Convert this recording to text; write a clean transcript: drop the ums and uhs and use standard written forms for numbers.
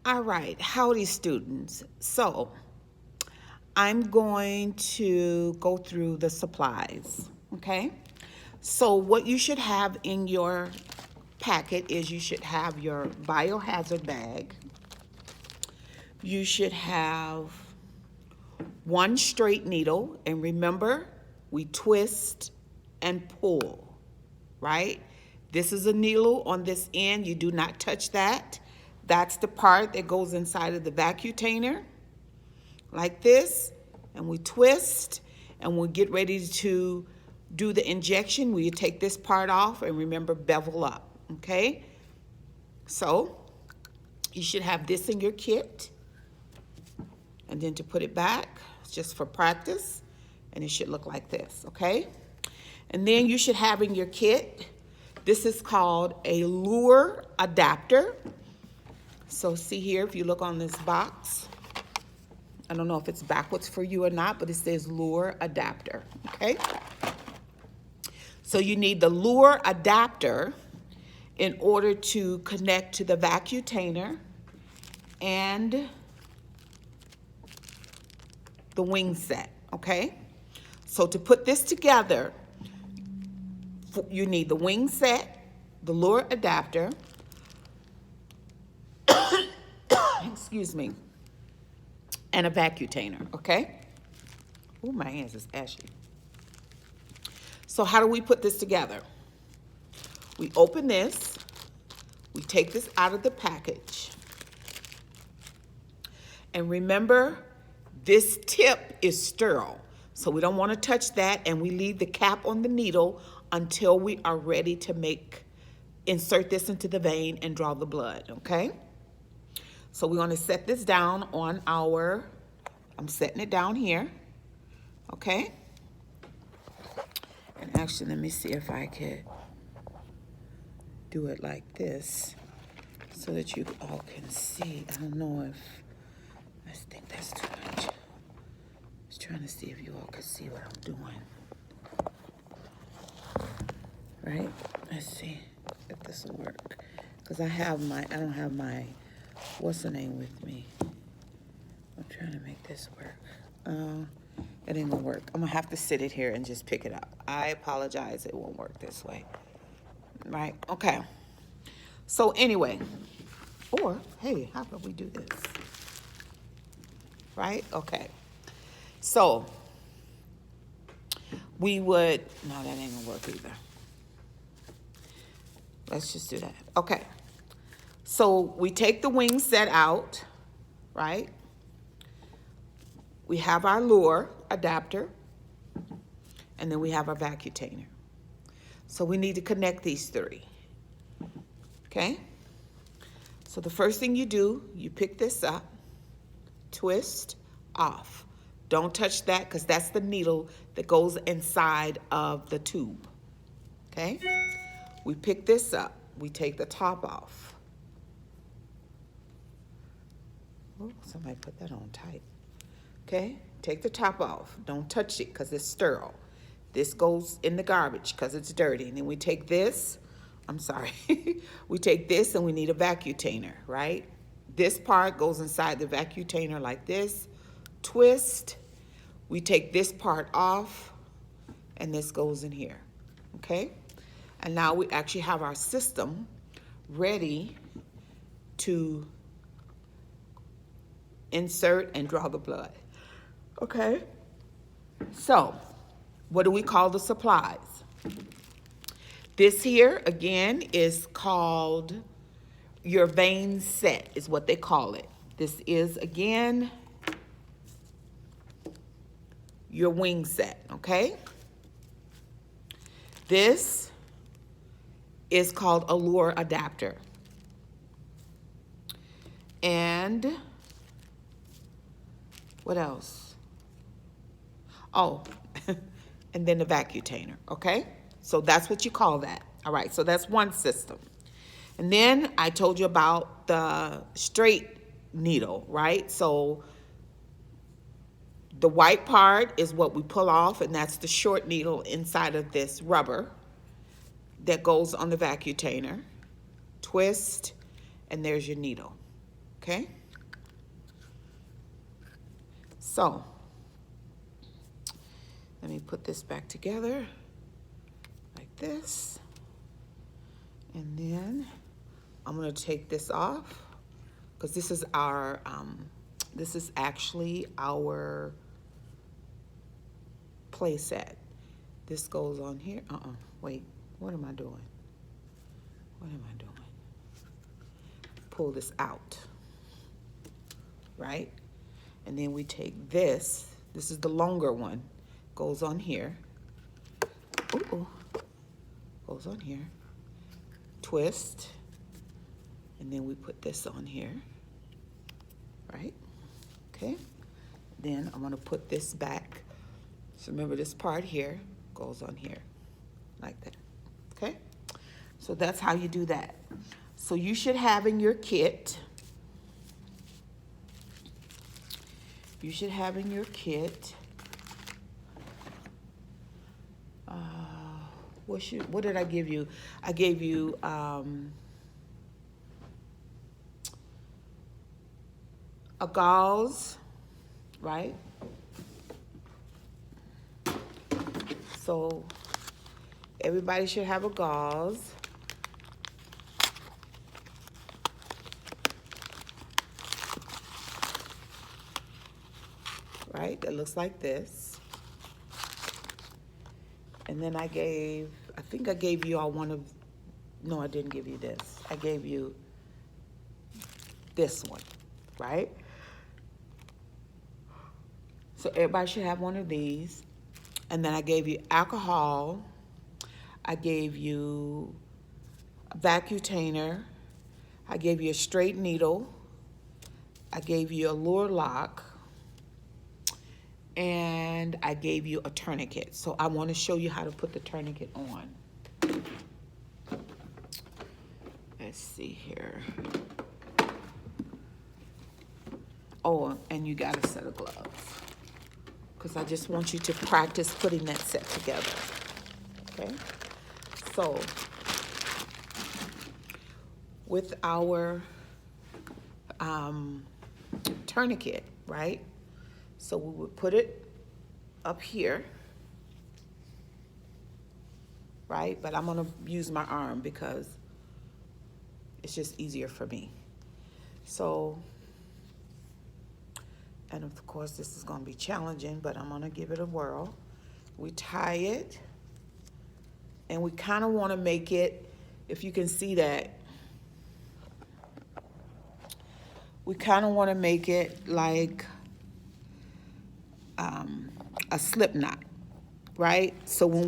All right, howdy students. So I'm going to go through the supplies, okay? So what you should have in your packet is you should have your biohazard bag. You should have one straight needle, and remember, we twist and pull, right? This is a needle on this end. You do not touch that. That's the part that goes inside of the vacutainer, like this, and we twist, and we'll get ready to do the injection. We take this part off, and remember, bevel up, okay? So you should have this in your kit, and then to put it back, just for practice, and it should look like this, okay? And then you should have in your kit, this is called a lure adapter. So see here, if you look on this box, I don't know if it's backwards for you or not, but it says lure adapter, okay? So you need the lure adapter in order to connect to the vacutainer and the wing set, okay? So to put this together, you need the wing set, the lure adapter, excuse me, and a vacutainer, okay? Oh, my hands is ashy. So how do we put this together? We open this, we take this out of the package, and remember, this tip is sterile, so we don't want to touch that, and we leave the cap on the needle until we are ready to insert this into the vein and draw the blood, okay? So we're going to set this down on I'm setting it down here, okay? And actually, let me see if I could do it like this so that you all can see. I don't know if, I think that's too much. I was trying to see if you all could see what I'm doing. Right? Let's see if this will work. Because I don't have my, what's the name with me? I'm trying to make this work. It ain't gonna work. I'm gonna have to sit it here and just pick it up. I apologize, it won't work this way. Right, okay. So anyway, or hey, how about we do this? Right, okay. So we would, no, that ain't gonna work either. Let's just do that. Okay. So we take the wing set out, right? We have our lure adapter, and then we have our vacutainer. So we need to connect these three, okay? So the first thing you do, you pick this up, twist, off. Don't touch that because that's the needle that goes inside of the tube, okay? We pick this up, we take the top off. Oh, somebody put that on tight. Okay, take the top off. Don't touch it because it's sterile. This goes in the garbage because it's dirty. And then we take this, I'm sorry, we take this and we need a vacutainer, right? This part goes inside the vacutainer like this, twist. We take this part off and this goes in here, okay? And now we actually have our system ready to insert and draw the blood. Okay, so what do we call the supplies? This here, again, is called your vein set, is what they call it. This is, again, your wing set, okay? This is called a lure adapter. And what else? Oh, and then the vacutainer, okay? So that's what you call that. All right, so that's one system. And then I told you about the straight needle, right? So the white part is what we pull off, and that's the short needle inside of this rubber that goes on the vacutainer. Twist, and there's your needle, okay? So, let me put this back together like this. And then I'm gonna take this off because this is our, this is actually our play set. This goes on here. Wait, what am I doing? What am I doing? Pull this out, right? And then we take this is the longer one, goes on here. Ooh, goes on here. Twist, and then we put this on here, right? Okay, then I'm gonna put this back. So remember this part here goes on here, like that, okay? So that's how you do that. So you should have in your kit, what did I give you? I gave you a gauze, right? So everybody should have a gauze. Right, that looks like this. And then I think I gave you all no, I didn't give you this. I gave you this one, right? So everybody should have one of these. And then I gave you alcohol. I gave you a vacutainer. I gave you a straight needle. I gave you a lure lock. And I gave you a tourniquet. So I want to show you how to put the tourniquet on. Let's see here. Oh, and you got a set of gloves, because I just want you to practice putting that set together. Okay? So with our tourniquet, right? So we would put it up here, right? But I'm gonna use my arm because it's just easier for me. So, and of course this is gonna be challenging, but I'm gonna give it a whirl. We tie it, and we kinda wanna make it, if you can see that, we kinda wanna make it like a slip knot, right? So when